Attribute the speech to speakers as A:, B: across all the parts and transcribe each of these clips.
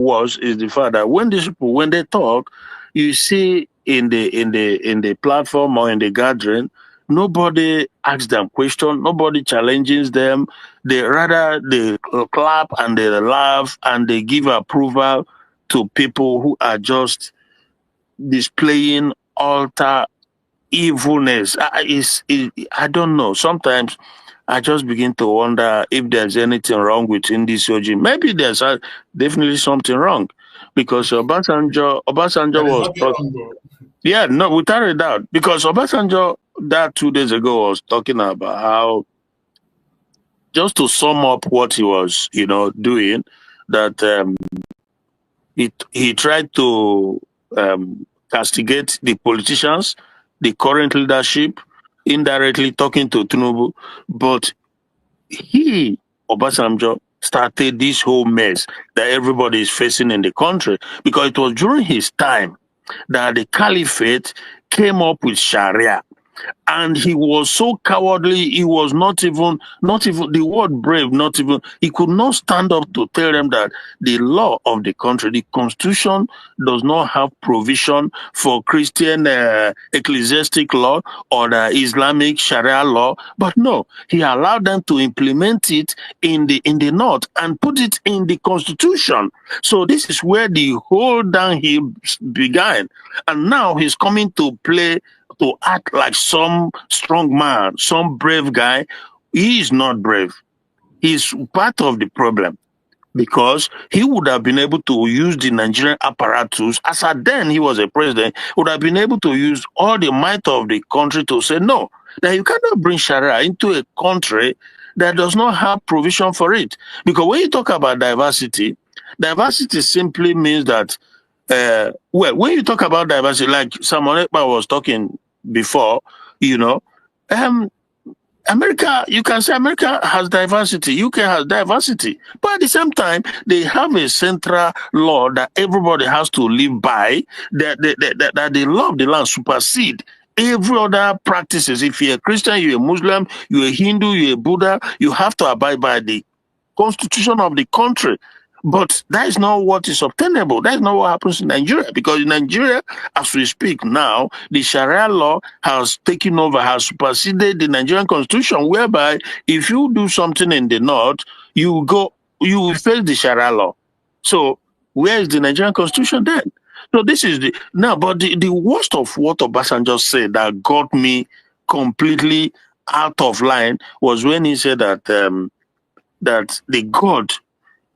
A: was is the fact that when these people, when they talk, you see in the platform or in the gathering, nobody asks them question, nobody challenges them. They clap and they laugh and they give approval to people who are just displaying alter evilness. I don't know. Sometimes I just begin to wonder if there's anything wrong within this regime. Maybe there's definitely something wrong, because Obasanjo
B: There is
A: was
B: nothing wrong, though.
A: yeah, no, without a doubt, because Obasanjo that 2 days ago was talking about how, just to sum up what he was, doing, that he tried to castigate the politicians, the current leadership, indirectly talking to Tinubu, but he, Obasanjo, started this whole mess that everybody is facing in the country, because it was during his time that the caliphate came up with Sharia. And he was so cowardly, he was not even the word brave, not even, he could not stand up to tell them that the law of the country, the constitution, does not have provision for Christian ecclesiastic law or the Islamic Sharia law. But no, he allowed them to implement it in the north and put it in the constitution. So this is where the whole downhill began. And now he's coming to act like some strong man, some brave guy. He is not brave. He's part of the problem, because he would have been able to use the Nigerian apparatus, as at then he was a president, would have been able to use all the might of the country to say, no, that you cannot bring Sharia into a country that does not have provision for it. Because when you talk about diversity simply means that, when you talk about diversity, like Samuel Ekpa was talking before, America, you can say America has diversity, UK has diversity, but at the same time, they have a central law that everybody has to live by, that the law of the land supersede every other practices. If you're a Christian, you're a Muslim, you're a Hindu, you're a Buddha, you have to abide by the constitution of the country. But that is not what is obtainable. That is not what happens in Nigeria. Because in Nigeria, as we speak now, the Sharia law has taken over, has superseded the Nigerian constitution, whereby if you do something in the north, you will face the Sharia law. So where is the Nigerian constitution then? So this is but the worst of what Obasanjo said that got me completely out of line was when he said that that the God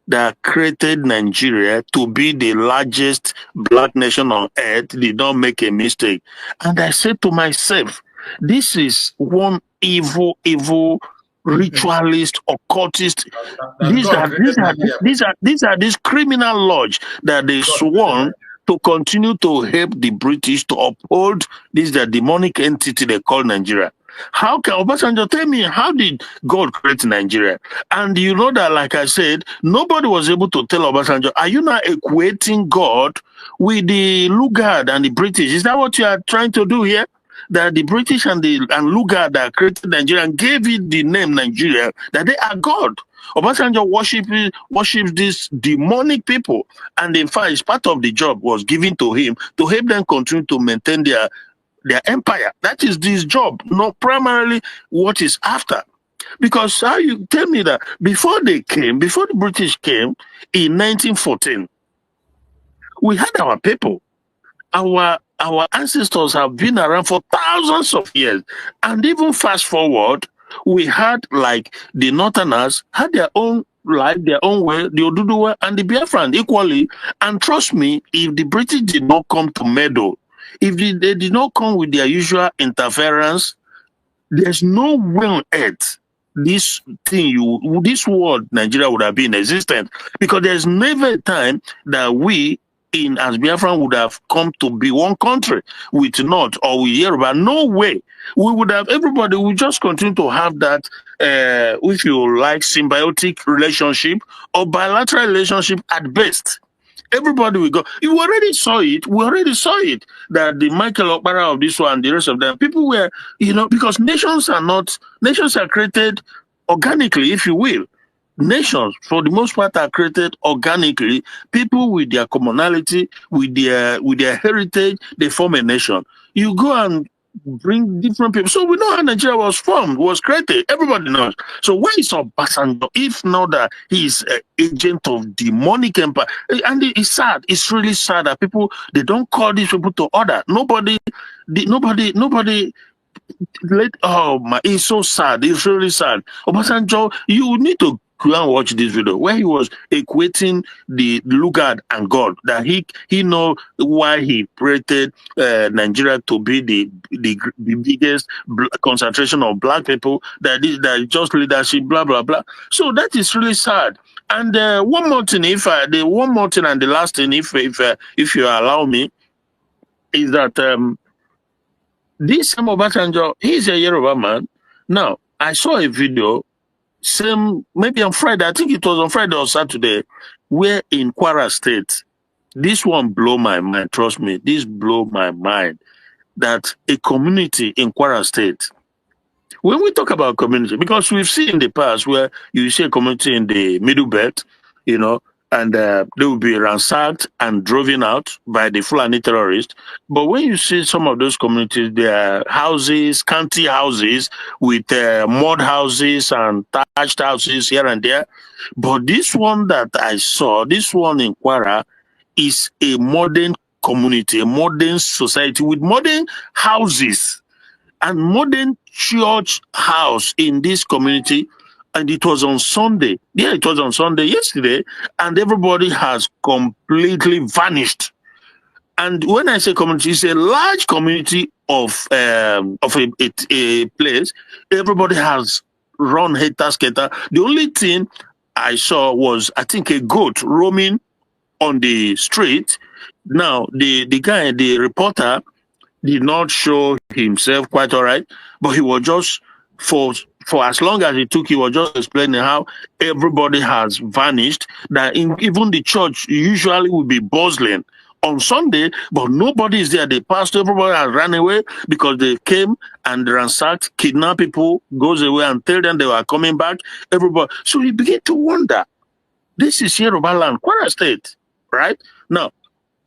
A: that created Nigeria to be the largest black nation on earth did not make a mistake. And I said to myself, this is one evil ritualist, occultist. These are these criminal lodge that they sworn to continue to help the British to uphold this the demonic entity they call Nigeria. How can Obasanjo tell me, how did God create Nigeria? And you know that, like I said, nobody was able to tell Obasanjo, are you now equating God with the Lugard and the British? Is that what you are trying to do here? That the British and Lugard that created Nigeria and gave it the name Nigeria, that they are God. Obasanjo worships these demonic people. And in fact, part of the job was given to him to help them continue to maintain their empire. That is this job, not primarily what is after. Because how you tell me that before the British came in 1914, we had our people. Our ancestors have been around for thousands of years. And even fast forward, we had, like, the Northerners had their own life, their own way, the Oduduwa and the Biafran equally. And trust me, if the British did not come to meddle, if they did not come with their usual interference, there's no way on earth this world, Nigeria, would have been existent. Because there's never a time that we, as Biafran, would have come to be one country with North or with Yoruba. No way. We would have, everybody would just continue to have that, if you like, symbiotic relationship or bilateral relationship at best. Everybody will go. You already saw it. We already saw it. That the Michael Okpara of this one, the rest of them, people were, because nations are created organically, if you will. nations, for the most part, are created organically. People with their commonality, with their heritage, they form a nation. You go and bring different people. So we know how Nigeria was formed, was created. Everybody knows. So where is Obasanjo? If not that he is an agent of demonic empire, and it's sad. It's really sad that people, they don't call these people to order. Nobody. Oh my, it's so sad. It's really sad. Obasanjo, you need to go and watch this video where he was equating the Lugard and God, that he know why he created Nigeria to be the biggest concentration of black people, that is just leadership, blah blah blah. So that is really sad. And one more thing, one more thing, and the last thing, if you allow me, is that this Sam Obasanjo, he's a Yoruba man. Now, I saw a video, maybe on Friday, I think it was on Friday or Saturday, where in Kwara State, this one blow my mind, trust me, this blow my mind, that a community in Kwara State, when we talk about community, because we've seen in the past where you see a community in the Middle Belt, you know, and they will be ransacked and driven out by the Fulani terrorists. But when you see some of those communities, there are houses, county houses with mud houses and thatched houses here and there. But this one that I saw, this one in Kwara, is a modern community, a modern society with modern houses and modern church house in this community. And it was on Sunday. Yeah, it was on Sunday yesterday, and everybody has completely vanished. And when I say community, it's a large community of a place. Everybody has run hater-skater. The only thing I saw was, I think, a goat roaming on the street. Now, the guy, the reporter, did not show himself quite all right, but he was just, for as long as it took, he was just explaining how everybody has vanished, that even the church usually will be bustling on Sunday, but nobody is there. The pastor, everybody has run away because they came and ransacked, kidnap people, goes away and tell them they were coming back. Everybody. So he began to wonder, this is Yoruba land, Kwara State, right? Now,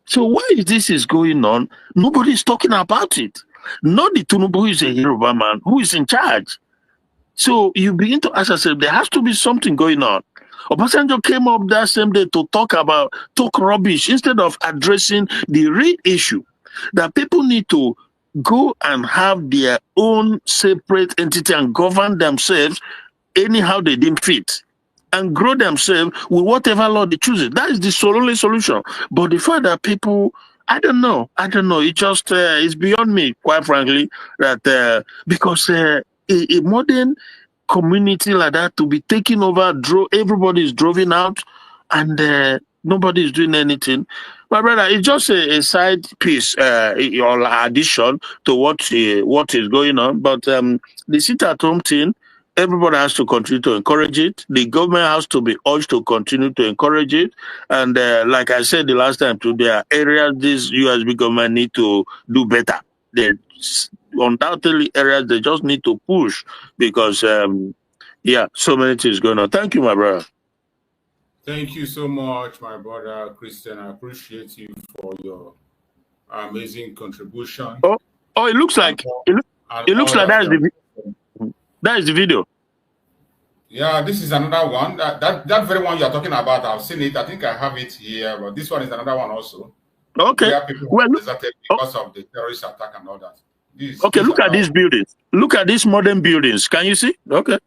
A: so why this is going on, nobody's talking about it. Not the Tinubu who is a Yoruba man, who is in charge. So you begin to ask yourself, there has to be something going on. Obasanjo came up that same day to talk rubbish instead of addressing the real issue, that people need to go and have their own separate entity and govern themselves anyhow they deem fit, and grow themselves with whatever law they choose. That is the only solution. But the fact that people, I don't know. It just it's beyond me, quite frankly, that because a modern community like that to be taken over, everybody is driven out, and nobody is doing anything. My brother, it's just a side piece or addition to what is going on. But the sit-at-home thing, everybody has to continue to encourage it. The government has to be urged to continue to encourage it. And like I said the last time, too, there are areas this USB government need to do better. There's undoubtedly areas they just need to push because, so many things going on. Thank you, my brother.
B: Thank you so much, my brother Christian. I appreciate you for your amazing contribution.
A: Oh, it looks like it looks like that is the video.
B: Yeah, this is another one. That very one you're talking about, I've seen it. I think I have it here, but this one is another one also.
A: Okay.
B: Where people deserted because of the terrorist attack and all that.
A: Look at these buildings. Look at these modern buildings. Can you see? Okay.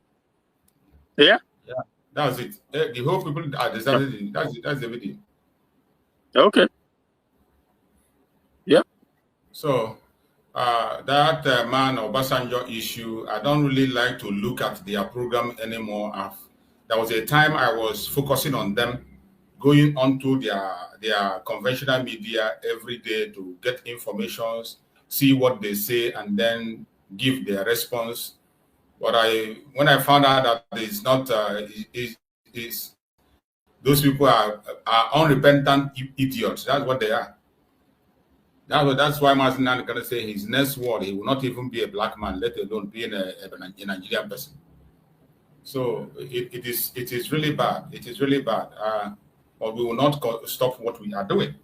A: Yeah.
B: Yeah, that's it. The whole people are deserted. That's the video.
A: Okay. Yeah.
B: So that man Obasanjo issue, I don't really like to look at their program anymore. There was a time I was focusing on them, going onto their conventional media every day to get information, see what they say, and then give their response. But when I found out that it's not, those people are unrepentant idiots. That's what they are. That's why Martin is going to say his next word, he will not even be a black man, let alone being a Nigerian person. So it is really bad. It is really bad. But we will not stop what we are doing.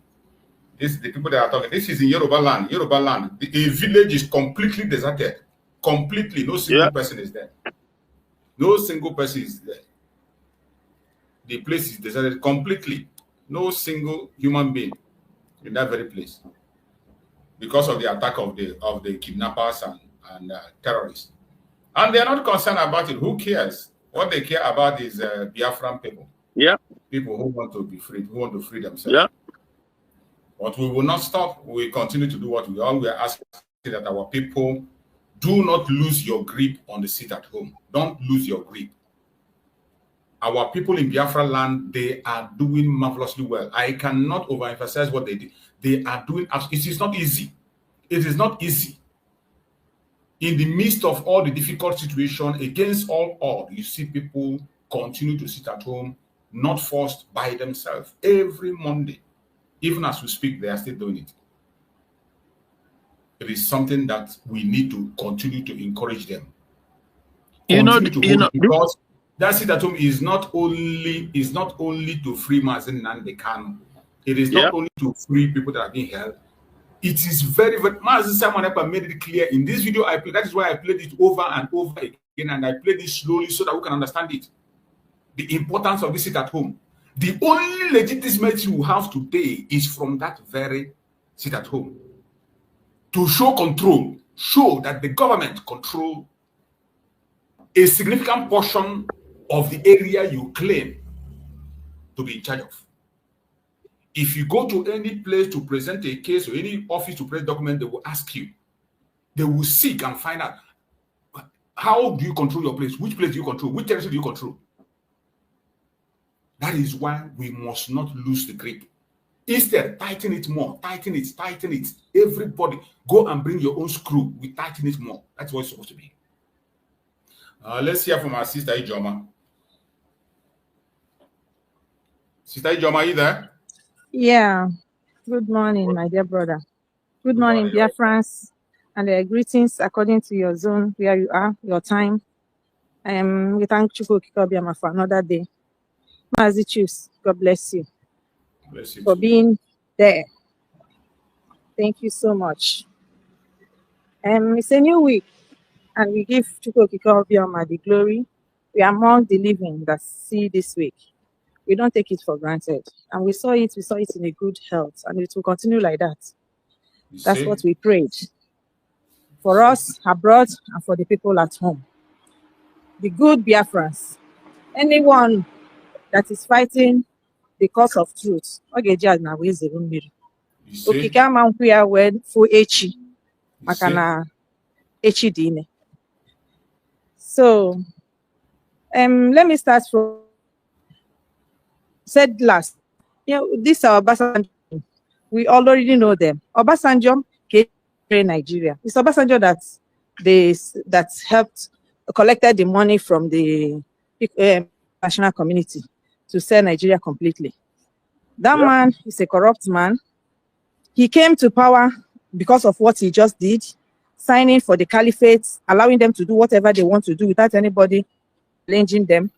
B: This the people that are talking. This is in Yoruba land. Yoruba land. A village is completely deserted. Completely. No single person is there. No single person is there. The place is deserted completely. No single human being in that very place because of the attack of the kidnappers and terrorists. And they are not concerned about it. Who cares? What they care about is Biafran people.
A: Yeah.
B: People who want to be free, who want to free themselves.
A: Yeah.
B: But we will not stop. We continue to do what we are. We are asking that our people do not lose your grip on the seat at home. Don't lose your grip. Our people in Biafra land, they are doing marvelously well. I cannot overemphasize what they did. They are doing. It is not easy. It is not easy. In the midst of all the difficult situation, against all odds, you see people continue to sit at home, not forced by themselves. Every Monday, even as we speak, they are still doing it. It is something that we need to continue to encourage them. Because that sit at home is not only to free Mazen Nnamdi Kanu. It is not only to free people that are being held. It is very, very. Mazen Simon Ekpa made it clear in this video I played. That is why I played it over and over again, and I played it slowly so that we can understand it. The importance of this sit at home. The only legitimacy we have today is from that very sit at home. To show control, show that the government control a significant portion of the area you claim to be in charge of. If you go to any place to present a case or any office to present a document, they will ask you. They will seek and find out, how do you control your place? Which place do you control? Which territory do you control? That is why we must not lose the grip. Instead, tighten it more, tighten it. Everybody, go and bring your own screw. We tighten it more. That's what it's supposed to be. Let's hear from our sister Ijoma. Sister Ijoma, are you there?
C: Yeah. Good morning, my dear brother. Good morning, dear friends, and greetings according to your zone where you are, your time. We thank Chukwu Kikobiama for another day. Mazi Chiefs, God bless you.
B: Bless you
C: for
B: too.
C: being there. Thank you so much. It's a new week, and we give Chukwu Kikobiama the glory. We are among the living that see this week. We don't take it for granted. And we saw it in a good health, and it will continue like that. That's what we prayed. For us abroad and for the people at home. The good Biafrans. Anyone that is fighting the cause of truth. Okikama nkwia wed for echi. Makana echi dine. So let me start from said last. This our Obasanjo. We already know them. Obasanjo came to Nigeria. It's Obasanjo that helped collected the money from the national community to sell Nigeria completely. That man is a corrupt man. He came to power because of what he just did, signing for the caliphate, allowing them to do whatever they want to do without anybody challenging them.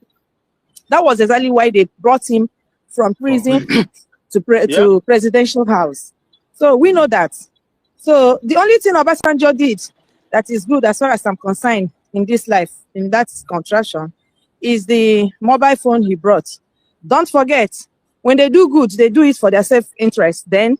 C: That was exactly why they brought him from prison to presidential house. So we know that. So the only thing Obasanjo did that is good as far as I'm concerned in this life, in that contraction, is the mobile phone he brought. Don't forget, when they do good, they do it for their self-interest. Then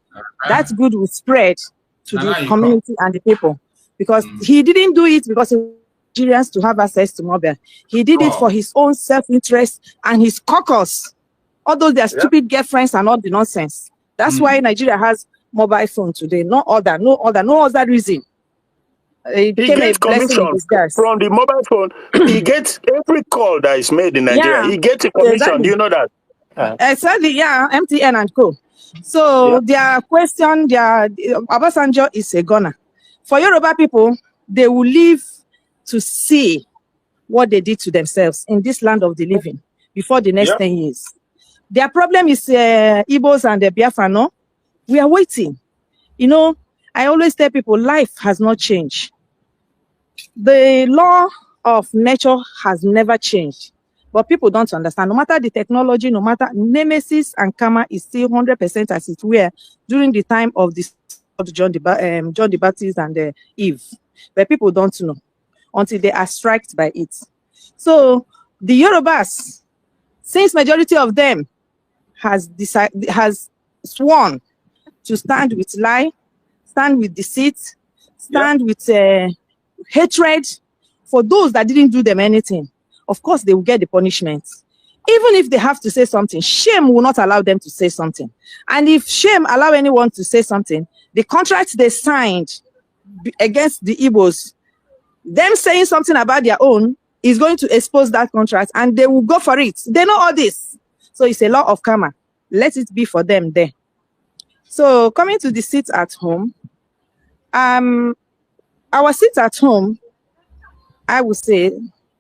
C: that good will spread to the community and the people. Because he didn't do it because he wanted Nigerians to have access to mobile. He did it for his own self-interest and his caucus. Although they're stupid girlfriends and all the nonsense. That's why Nigeria has mobile phone today. No other reason.
A: He gets commission from the mobile phone. He gets every call that is made in Nigeria. He gets a commission. Exactly. Do you know that?
C: Exactly, MTN and co. So their question, Obasanjo is a gunner. For Yoruba people, they will live to see what they did to themselves in this land of the living before the next 10 years. Their problem is Igbos and the Biafra, no? We are waiting. I always tell people life has not changed. The law of nature has never changed. But people don't understand. No matter the technology, no matter nemesis and karma is still 100% as it were during the time of the John the Baptist and Eve. But people don't know until they are struck by it. So the Yorubas, since majority of them has sworn to stand with lie, stand with deceit, stand with hatred for those that didn't do them anything, of course they will get the punishment. Even if they have to say something, shame will not allow them to say something. And if shame allow anyone to say something, the contract they signed against the Igbos, them saying something about their own is going to expose that contract, and they will go for it. They know all this. So it's a law of karma. Let it be for them there. So coming to the seats at home, our seats at home, I would say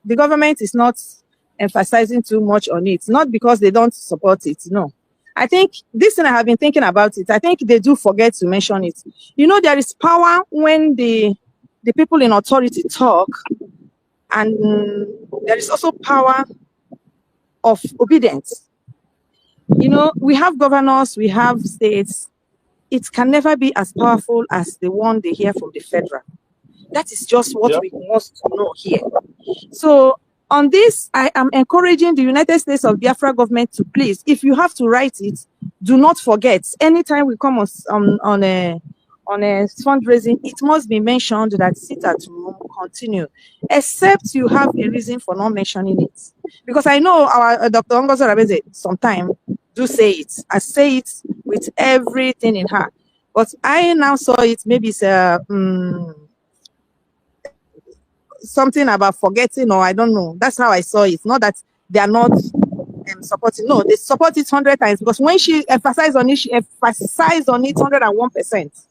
C: the government is not emphasizing too much on it, not because they don't support it. No, I think this thing I have been thinking about it. I think they do forget to mention it. You know, there is power when the people in authority talk, and there is also power of obedience. You know, we have governors, we have states. It can never be as powerful as the one they hear from the federal. That is just what we must know here. So on this, I am encouraging the United States of Biafra government to please, if you have to write it, do not forget. Anytime we come on a fundraising, it must be mentioned that sit at home, continue, except you have a reason for not mentioning it. Because I know our Dr. Ngozi Rabeze sometimes do say it. I say it with everything in her. But I now saw it, maybe it's something about forgetting, or I don't know. That's how I saw it. Not that they are not supporting. No, they support it 100 times, because when she emphasized on it, she emphasized on it 101%.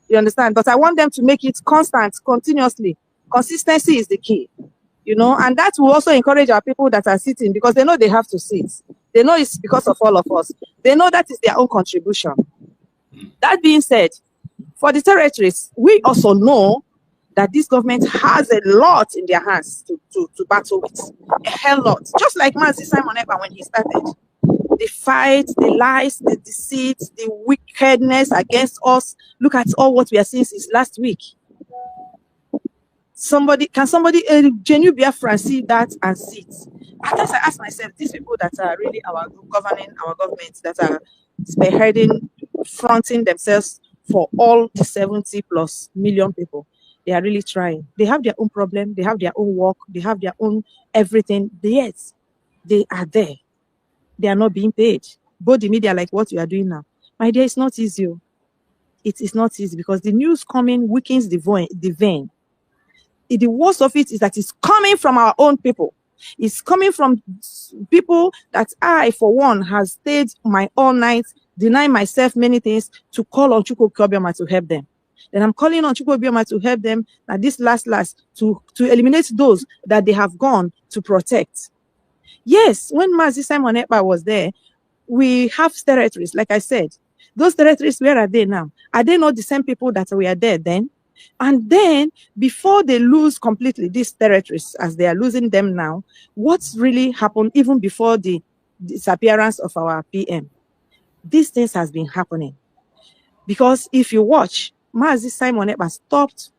C: You understand? But I want them to make it constant, continuously. Consistency is the key, you know, and that will also encourage our people that are sitting, because they know they have to sit. They know it's because of all of us. They know that is their own contribution. That being said, for the territories, we also know that this government has a lot in their hands to battle with. A hell lot. Just like Mazi Simon Ekpa when he started. The fight, the lies, the deceit, the wickedness against us. Look at all what we are seeing since last week. Can somebody, a genuine Biafran, see that and see it? At times I ask myself, these people that are really governing our government, that are spearheading, fronting themselves for all the 70+ million people, they are really trying. They have their own problem, they have their own work, they have their own everything. Yet they are there. They are not being paid. Both the media, like what you are doing now. My dear, it's not easy. It is not easy, because the news coming weakens the vein. The worst of it is that it's coming from our own people. It's coming from people that I, for one, has stayed my all night, denying myself many things to call on Chukwu Obioma to help them. Then I'm calling on Chukwu Obioma to help them at this last to eliminate those that they have gone to protect. Yes, when Mazi Simon Ekpa was there, we have territories, like I said. Those territories, where are they now? Are they not the same people that were there then? And then, before they lose completely these territories, as they are losing them now, what's really happened even before the disappearance of our PM? These things has been happening. Because if you watch, Mazi Simon Ekpa stopped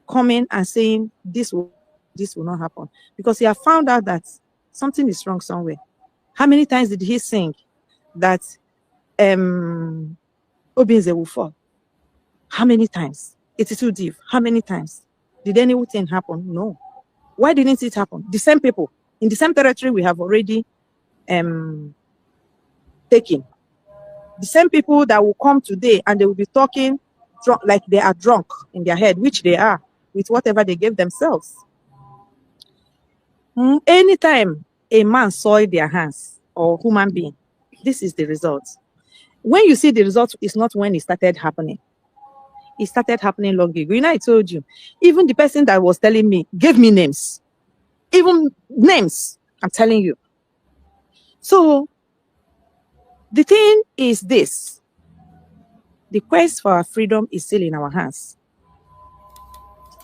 C: coming and saying this will not happen. Because he have found out that something is wrong somewhere. How many times did he sing that Obinze will fall? How many times? 82 deep. How many times? Did anything happen? No. Why didn't it happen? The same people in the same territory we have already taken. The same people that will come today and they will be talking like they are drunk in their head, which they are, with whatever they gave themselves. Anytime a man soiled their hands, or human being, this is the result. When you see the result, it's not when it started happening. It started happening long ago. You know, I told you, even the person that was telling me gave me names. Even names, I'm telling you. So, the thing is this. The quest for our freedom is still in our hands.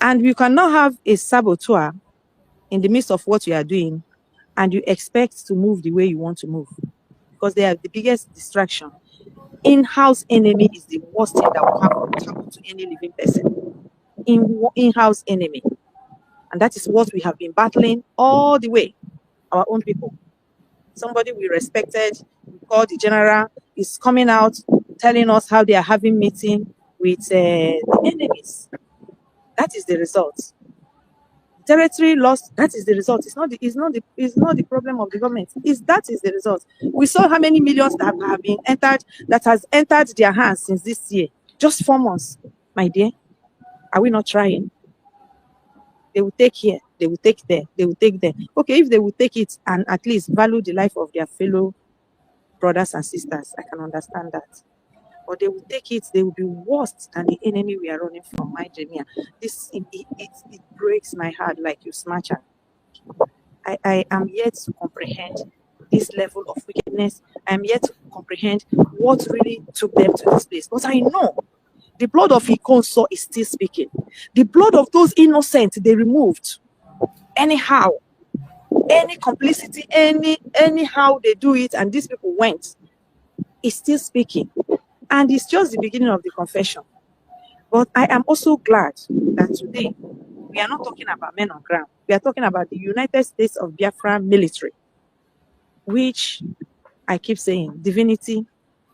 C: And we cannot have a saboteur in the midst of what you are doing, and you expect to move the way you want to move, because they are the biggest distraction. In-house enemy is the worst thing that will happen to any living person. In-house enemy. And that is what we have been battling all the way, our own people. Somebody we respected, we called the general, is coming out telling us how they are having meeting with the enemies. That is the result. Territory lost, that is the result. It's not the problem of the government. That is the result. We saw how many millions that have been entered, that has entered their hands since this year. Just 4 months, my dear. Are we not trying? They will take here, they will take there, they will take there. Okay, if they will take it and at least value the life of their fellow brothers and sisters, I can understand that. But they will take it, they will be worse than the enemy we are running from, my Jamia. It breaks my heart like you smasher. I am yet to comprehend this level of wickedness. I am yet to comprehend what really took them to this place. But I know the blood of Ikonso is still speaking. The blood of those innocent they removed. Anyhow, any complicity, anyhow they do it, and these people went, is still speaking. And it's just the beginning of the confession. But I am also glad that today we are not talking about men on ground. We are talking about the United States of Biafra military, which I keep saying, divinity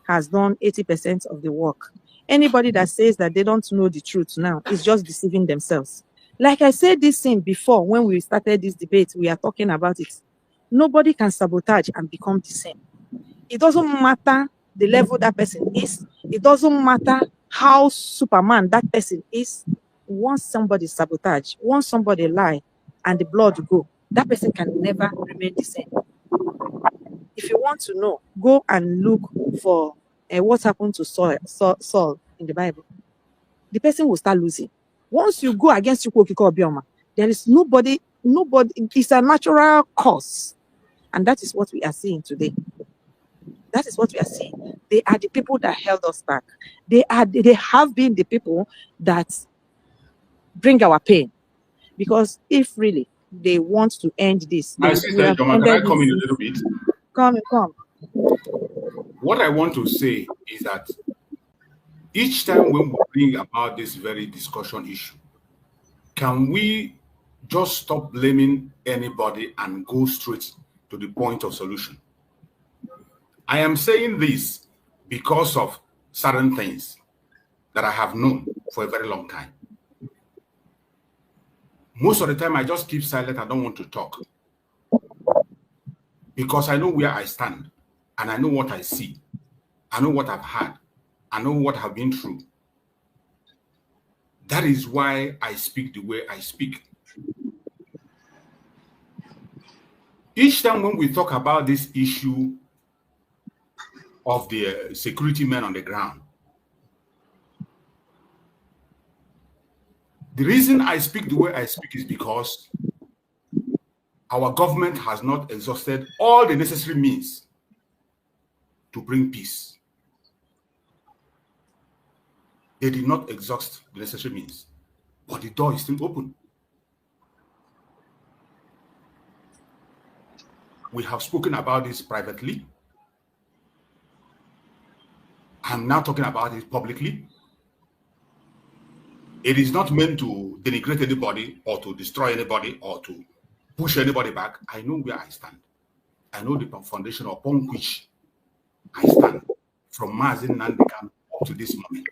C: has done 80% of the work. Anybody that says that they don't know the truth now is just deceiving themselves. Like I said this thing before, when we started this debate, we are talking about it. Nobody can sabotage and become the same. It doesn't matter the level that person is. It doesn't matter how Superman that person is. Once somebody sabotage, once somebody lie, and the blood go, that person can never remain the same. If you want to know, go and look for what happened to Saul in the Bible. The person will start losing. Once you go against Bioma, there is nobody, it's a natural cause. And that is what we are seeing today. That is what we are seeing. They are the people that held us back. They have been the people that bring our pain. Because if really they want to end this,
B: my sister, Joma, can I come in a little bit?
C: Come.
B: What I want to say is that each time when we bring about this very discussion issue, can we just stop blaming anybody and go straight to the point of solution? I am saying this because of certain things that I have known for a very long time. Most of the time, I just keep silent. I don't want to talk because I know where I stand and I know what I see. I know what I've had. I know what I've been through. That is why I speak the way I speak. Each time when we talk about this issue of the security men on the ground, the reason I speak the way I speak is because our government has not exhausted all the necessary means to bring peace. They did not exhaust the necessary means, but the door is still open. We have spoken about this privately. I'm now talking about it publicly. It is not meant to denigrate anybody or to destroy anybody or to push anybody back. I know where I stand. I know the foundation upon which I stand from Mazin Nandekan up to this moment.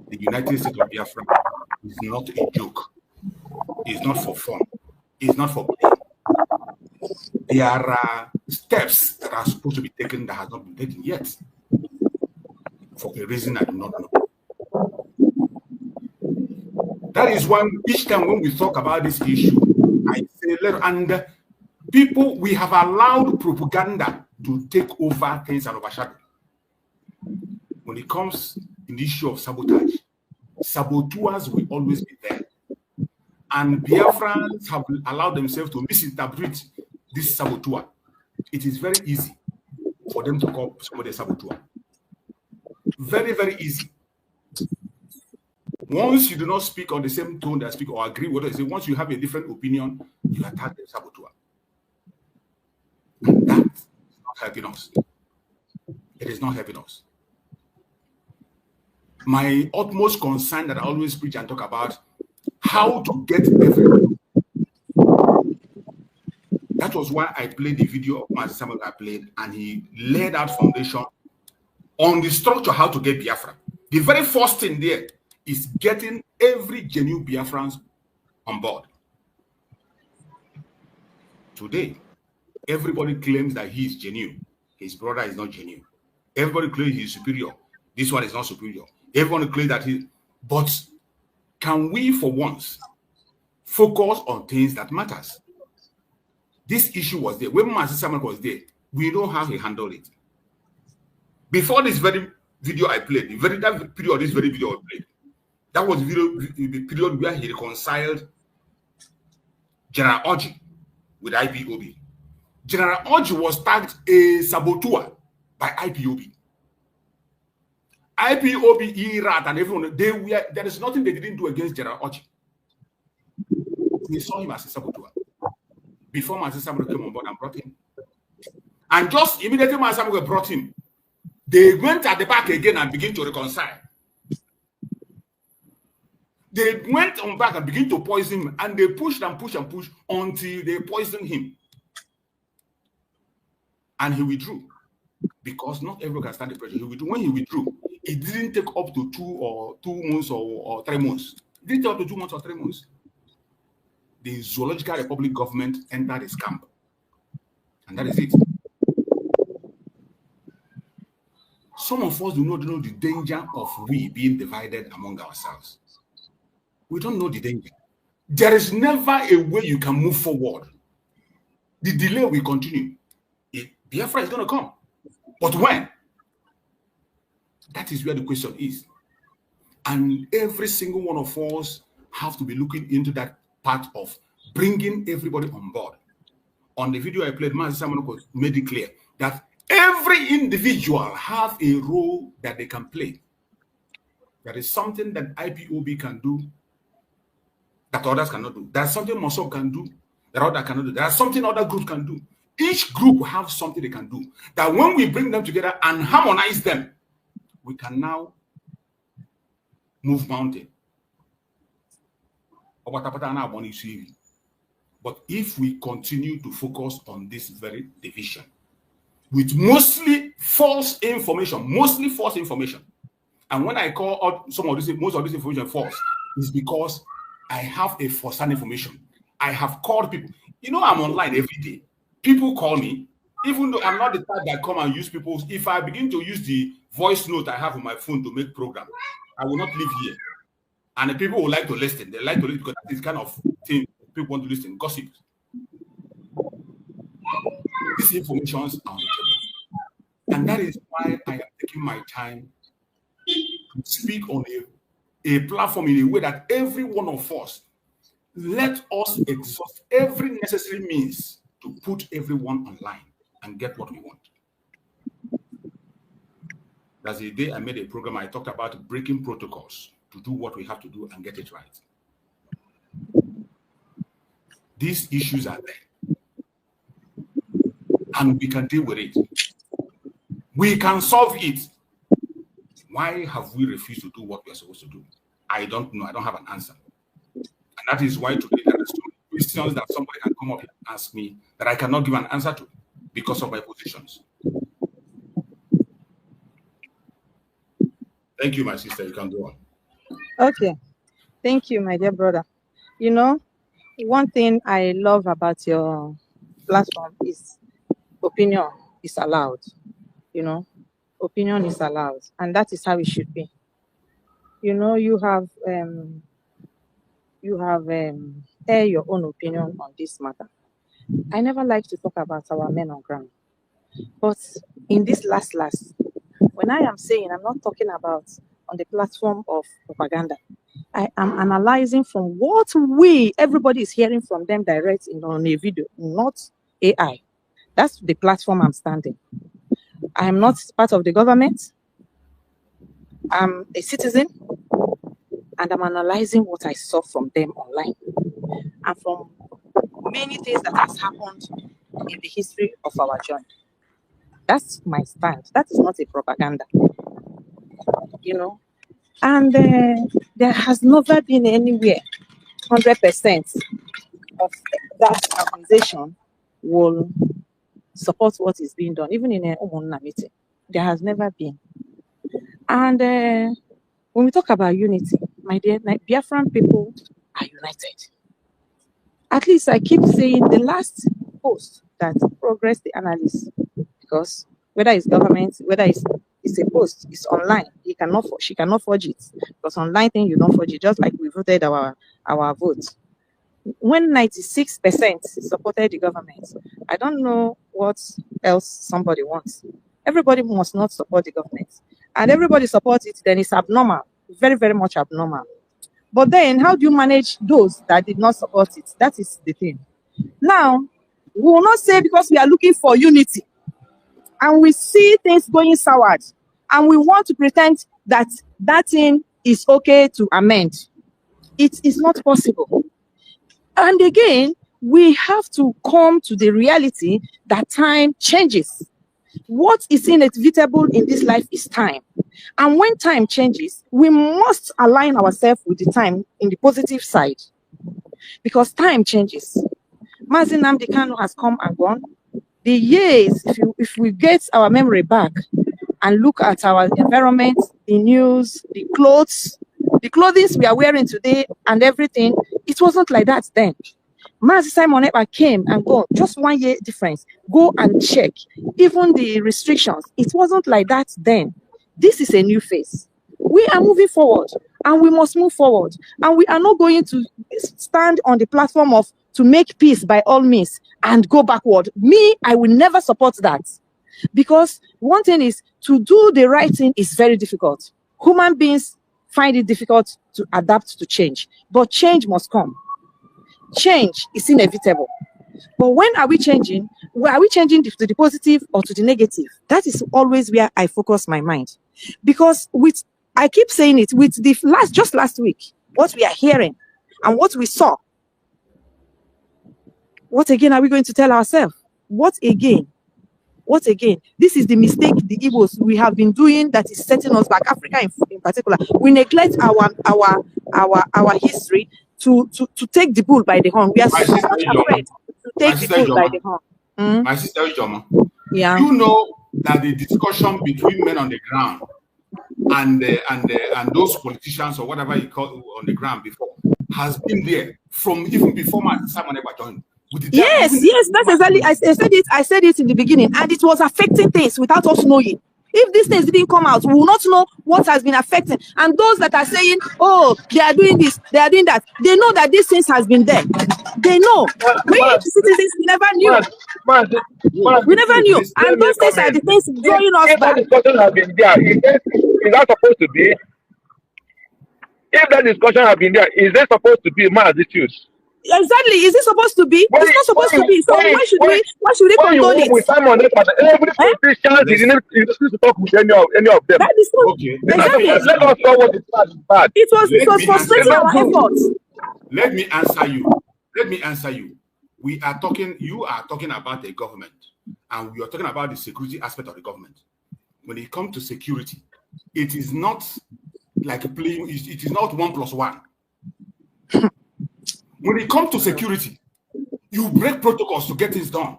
B: The United States of Biafra is not a joke. It's not for fun. It's not for play. There are steps that are supposed to be taken that has not been taken yet. For a reason I do not know. That is why each time when we talk about this issue, I say, and people, we have allowed propaganda to take over things and overshadow. When it comes in the issue of sabotage, saboteurs will always be there. And Biafrans have allowed themselves to misinterpret this saboteur. It is very easy for them to call somebody a saboteur. Very, very easy. Once you do not speak on the same tone that speak or agree with what they say, once you have a different opinion, you attack the saboteur. And that is not helping us. It is not helping us. My utmost concern that I always preach and talk about, how to get everyone. That was why I played the video of Master Samuel I played, and he laid out foundation on the structure, how to get Biafra. The very first thing there is getting every genuine Biafrans on board. Today, everybody claims that he is genuine. His brother is not genuine. Everybody claims he is superior. This one is not superior. Everyone claims that he. But can we, for once, focus on things that matters? This issue was there. When Master Samuel was there, we know how he handled it. Before this very video I played, that period, this very video I played, that was the period where he reconciled General Oji with IPOB. General Oji was tagged a saboteur by IPOB. IPOB, Irat, and everyone, there is nothing they didn't do against General Oji. They saw him as a saboteur. Before Master Samuel came on board and brought him. And just immediately Master Samuel brought him, they went at the back again and began to reconcile. They went on back and began to poison him, and they pushed and pushed and pushed until they poisoned him. And he withdrew. Because not everyone can stand the pressure. He withdrew. When he withdrew, it didn't take up to 2 months or 3 months. It didn't take up to 2 months or 3 months. The Zoological Republic government entered his camp. And that is it. Some of us do not know the danger of we being divided among ourselves. We don't know the danger. There is never a way you can move forward. The delay will continue. Biafra is going to come. But when? That is where the question is. And every single one of us have to be looking into that part of bringing everybody on board. On the video I played, Master Samuel made it clear that every individual have a role that they can play. There is something that IPOB can do that others cannot do. There's something Mossop can do that others cannot do. There's something other groups can do. Each group will have something they can do. That when we bring them together and harmonize them, we can now move mountain. But if we continue to focus on this very division with mostly false information, and when I call out most of this information false, is because I have a first-hand information. I have called people. You know, I'm online every day. People call me, even though I'm not the type that come and use people. If I begin to use the voice note I have on my phone to make program, I will not live here. And the people will like to listen. They like to listen because that is kind of thing people want to listen. Gossip. These informations are on the table. And that is why I am taking my time to speak on a platform in a way that every one of us, let us exhaust every necessary means to put everyone online and get what we want. That's the day I made a program. I talked about breaking protocols to do what we have to do and get it right. These issues are there. And we can deal with it. We can solve it. Why have we refused to do what we are supposed to do? I don't know. I don't have an answer. And that is why today there are so many questions that somebody can come up and ask me that I cannot give an answer to because of my positions. Thank you, my sister. You can go on.
C: Okay. Thank you, my dear brother. You know, one thing I love about your platform is opinion is allowed. You know, opinion is allowed, and that is how it should be. You know, you have air your own opinion on this matter. I never like to talk about our men on ground, but in this last, when I am saying, I'm not talking about on the platform of propaganda. I am analyzing from what everybody is hearing from them direct on a video, not AI. That's the platform I'm standing. I am not part of the government. I'm a citizen. and I'm analyzing what I saw from them online and from many things that has happened in the history of our journey. That's my stand. That is not a propaganda, you know. And there has never been anywhere 100% of that organization will support what is being done, even in a meeting. There has never been. And when we talk about unity, my dear, Biafran people are united. At least I keep saying the last post that Progress the Analyst, because whether it's government, whether it's a post, it's online. She cannot forge it. Because online thing, you don't forge it, just like we voted our votes. When 96% supported the government, I don't know what else somebody wants. Everybody must not support the government. And everybody supports it, then it's abnormal, very, very much abnormal. But then how do you manage those that did not support it? That is the thing. Now, we will not say because we are looking for unity and we see things going soured and we want to pretend that that thing is okay to amend. It is not possible. And again, we have to come to the reality that time changes. What is inevitable in this life is time. And when time changes, we must align ourselves with the time in the positive side. Because time changes. Mazi Nnamdi Kanu has come and gone. The years, if we get our memory back and look at our environment, the news, the clothes we are wearing today and everything, it wasn't like that then. Mazi Simon Ekpa came and go, just 1 year difference. Go and check. Even the restrictions, it wasn't like that then. This is a new phase. We are moving forward and we must move forward. And we are not going to stand on the platform of to make peace by all means and go backward. Me, I will never support that. Because one thing is to do the right thing is very difficult. Human beings find it difficult to adapt to change, but change must come. Change is inevitable. But when are we changing? Are we changing to the positive or to the negative? That is always where I focus my mind. Because I keep saying it, with the just last week, what we are hearing and what we saw, what again are we going to tell ourselves? What again? What again? This is the mistake the Igbos we have been doing that is setting us back, Africa in particular. We neglect our history to take the bull by the horn. We are so much afraid to take the bull by the horn.
B: My sister Ijoma,
C: yeah.
B: You know that the discussion between men on the ground and those politicians or whatever you call on the ground before has been there from even before Simon Ekpa joined.
C: Yes, that's exactly. I said it in the beginning, and it was affecting things without us knowing. If these things didn't come out, we will not know what has been affecting. And those that are saying, oh, they are doing this, they are doing that, they know that these things has been there. They know. We citizens, we never knew. We never knew. And those things are the things drawing us back.
D: If that discussion has been there, is that supposed to be? If that discussion has been there, is there supposed to be more attitudes?
C: Exactly. Is it supposed to be? It's not supposed to be. So why should we condone it?
D: With Simon Ekpa, every politician didn't talk with any of them.
C: That is not.
B: Okay.
C: Exactly.
D: Let us know what is bad.
C: It was frustrating our efforts.
B: Let me answer you. You are talking about the government, and we are talking about the security aspect of the government. When it comes to security, it is not like playing. It is not 1+1. When it comes to security, you break protocols to get things done.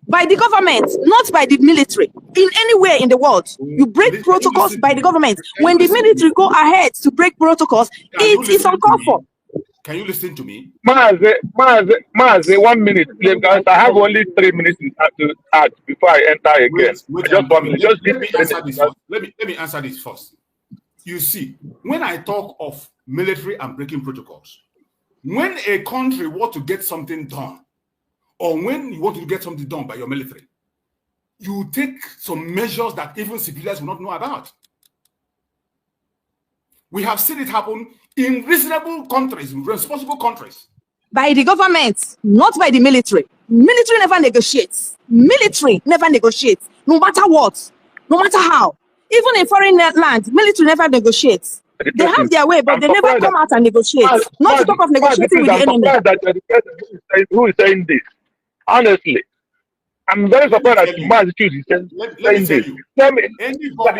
C: By the government, not by the military. In anywhere in the world, you break protocols by the government. When the military go ahead to break protocols, it is uncalled for.
B: Can you listen to me?
D: Mazi, 1 minute, because I have only 3 minutes to add before I enter again. Just 1 minute.
B: Let me answer this first. You see, when I talk of military and breaking protocols, when a country wants to get something done, or when you want to get something done by your military, you take some measures that even civilians will not know about. We have seen it happen in reasonable countries, responsible countries.
C: By the government, not by the military. Military never negotiates. Military never negotiates, no matter what, no matter how. Even in foreign land, military never negotiates. They have their way, but they never come out and negotiate. Not to talk of negotiating with the enemy.
D: I'm surprised that you're the person who is saying this. Honestly, I'm very surprised that Maz is saying this. Tell me,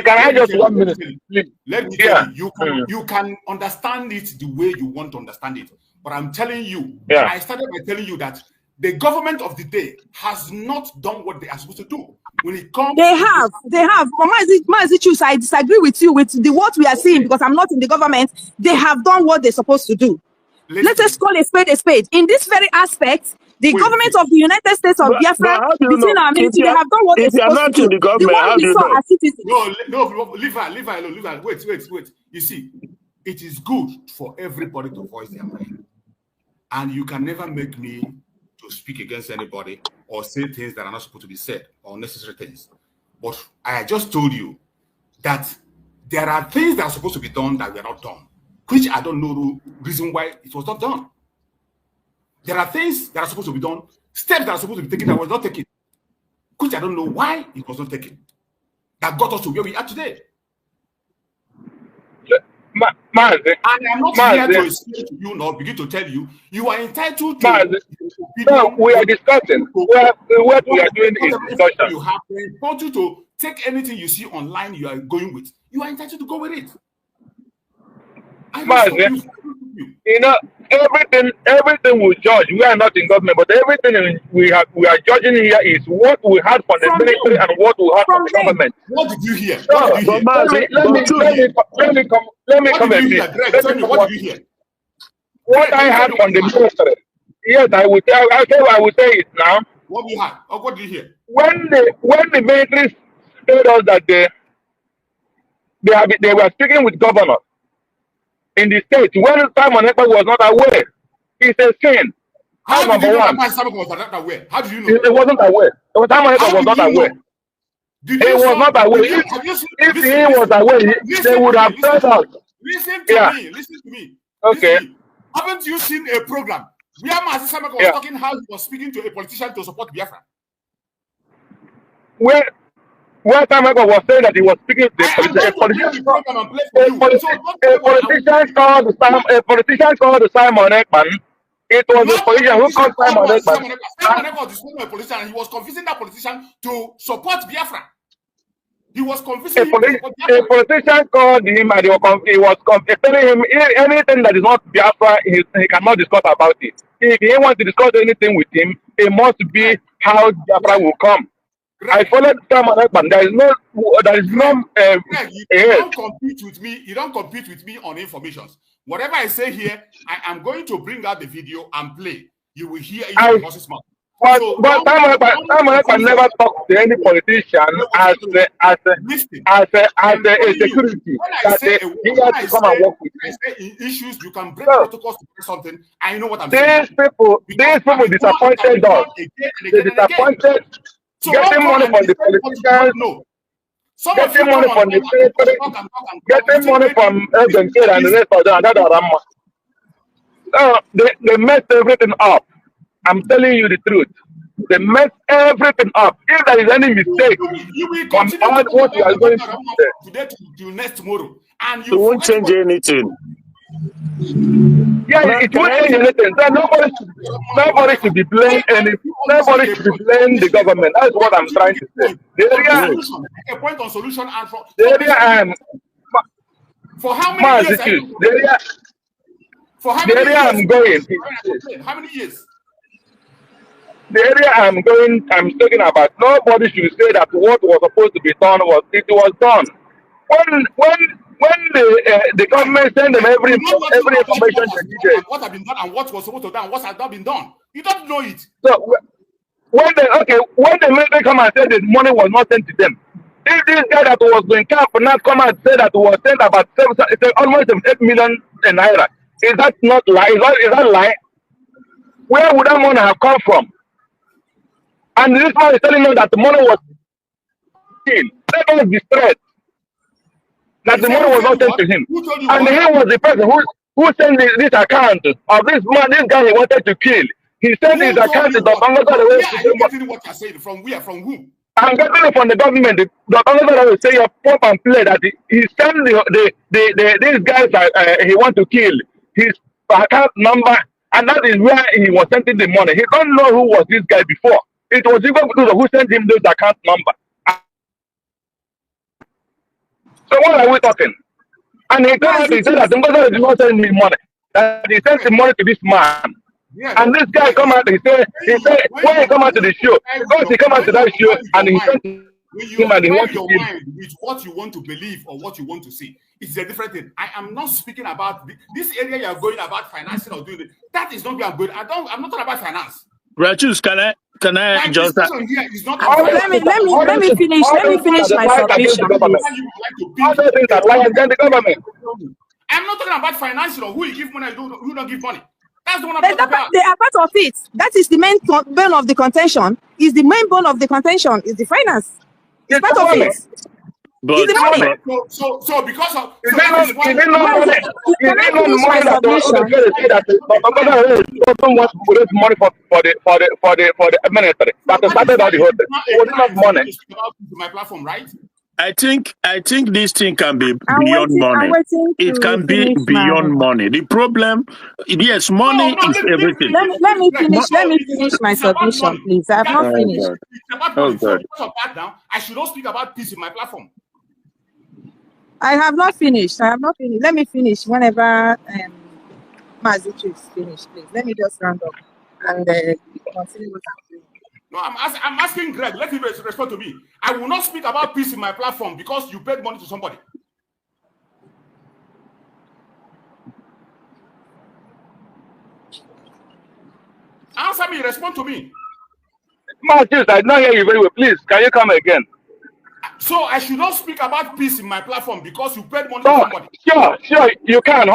D: can I just 1 minute?
B: Let me tell you, you can understand it the way you want to understand it. But I'm telling you, I started by telling you that the government of the day has not done what they are supposed to do. When it comes,
C: they have. Mazichus, I disagree with you with what we are seeing because I'm not in the government. They have done what they're supposed to do. Let us call a spade a spade. In this very aspect, the government of the United States of Biafra, between our military, they have done what they're supposed to do. The one we saw as citizens.
B: No, leave her alone. Wait. You see, it is good for everybody to voice their mind. And you can never make me to speak against anybody or say things that are not supposed to be said or unnecessary things. But I just told you that there are things that are supposed to be done that were not done, which I don't know the reason why it was not done. There are things that are supposed to be done, steps that are supposed to be taken that was not taken, which I don't know why it was not taken. That got us to where we are today. And I'm not here to explain to you nor begin to tell you. You are entitled to.
D: No, we are discussing. What we are doing is discussion.
B: You have to to take anything you see online. You are going with. You are entitled to go with it.
D: You know, everything we judge. We are not in government, but everything we are judging here is what we had from the military and what we had from the government.
B: What did you hear?
D: Let me come and see.
B: What did you hear?
D: What I had from the military. Yes, I will say it now.
B: What you had? Or what did you hear?
D: When the military told us that they were speaking with governors in the state, when Simon Ekpa was not aware, it's a sin.
B: How did you know that Simon was not aware? How do you know?
D: He wasn't aware. Simon Ekpa was not aware. He was not aware. If he was aware, they would have told us.
B: Listen to me.
D: Okay.
B: Haven't you seen a program where Mazi Simon was talking how he was speaking to a politician to support Biafra?
D: Where Simon was saying that he was speaking to a politician called Simon Ekman. It was a politician who called Simon Ekman.
B: Simon Ekman was a politician and he was convincing that politician to support Biafra. He was convincing
D: a politician called him and he was telling him anything that is not Biafra, he cannot discuss about it. If he wants to discuss anything with him, it must be how Biafra will come. Right. I followed Simon Ekman. There is no.
B: You don't compete with me. You don't compete with me on information. Whatever I say here, I am going to bring out the video and play. You will hear it in Moses' mouth.
D: But Simon Ekman never talked to any politician as a security. He has to come and work with
B: me. Issues you can break protocols to do something. I know what I'm
D: saying. These people disappointed us. They disappointed. Getting money from the politicians, getting money from the military, getting money from Benker and the rest of them, so they messed everything up. I'm telling you the truth. They messed everything up. If there is any mistake on what you are going to do
B: today to next tomorrow, and
A: you won't change anything.
D: Yeah, it won't change anything. So nobody should be blamed nobody should be blamed the government. That's what I'm trying to say.
B: A point on solution and
D: for
B: how many years?
D: I'm going.
B: How many years?
D: The area I'm talking about, nobody should say that what was supposed to be done was done. When the government send them every information they needed.
B: What have been done and what was supposed to be done and what has not been done. You don't know it.
D: So when the military come and say the money was not sent to them, if this guy that was in camp not come and say that was sent about almost 8 million naira, is that not lie? Is that lie? Where would that money have come from? And this man is telling us that the money was killed. Let us be straight. That the money was not sent to him. And he was the person who sent this account of this man, this guy he wanted to kill. He sent his account to the Bangladesh.
B: Where are you getting what you're saying? From where? From who?
D: I'm getting it from the government. The government will say pop and play that he sent these guys that he want to kill his account number, and that is where he was sending the money. He don't know who was this guy before. It was even who sent him those account number. So what are we talking? And he told he said that the government did not send me money. That he sent the money to this man. Yeah, and this guy come out, he said, when he come out to the show, because he come out to that show and he sent him and he wants to
B: your mind with what you want to believe or what you want to see. It's a different thing. I am not speaking about this area you are going about financing or doing it. That is not where I'm going. I'm not talking about finance.
A: Rachus, can I just
C: here is not let me finish my submission,
D: other things that lie against the government.
B: I'm not talking about financing or who you give money and who don't give money. That's the one I'm talking about.
C: They are part of it. That is the main bone of the contention. Is the main bone of the contention is the finance. It's part of it.
A: But,
B: so because of
D: money for the ministry that started all the whole thing. We don't have money.
B: My platform, right?
A: I think this thing can be beyond money. It can be beyond money. The problem, yes, money is everything.
C: Let me finish my submission, please. I have not finished.
B: I should not speak about peace in my platform.
C: I have not finished. Let me finish whenever Mazuchi is finished, please. Let me just round up and continue what I'm doing.
B: No, I'm asking Greg. Let him respond to me. I will not speak about peace in my platform because you paid money to somebody. Answer me. Respond to me.
D: Marcus, I did not hear you very well. Please, can you come again?
B: So I should not speak about peace in my platform because you paid money to somebody.
D: Sure, you can.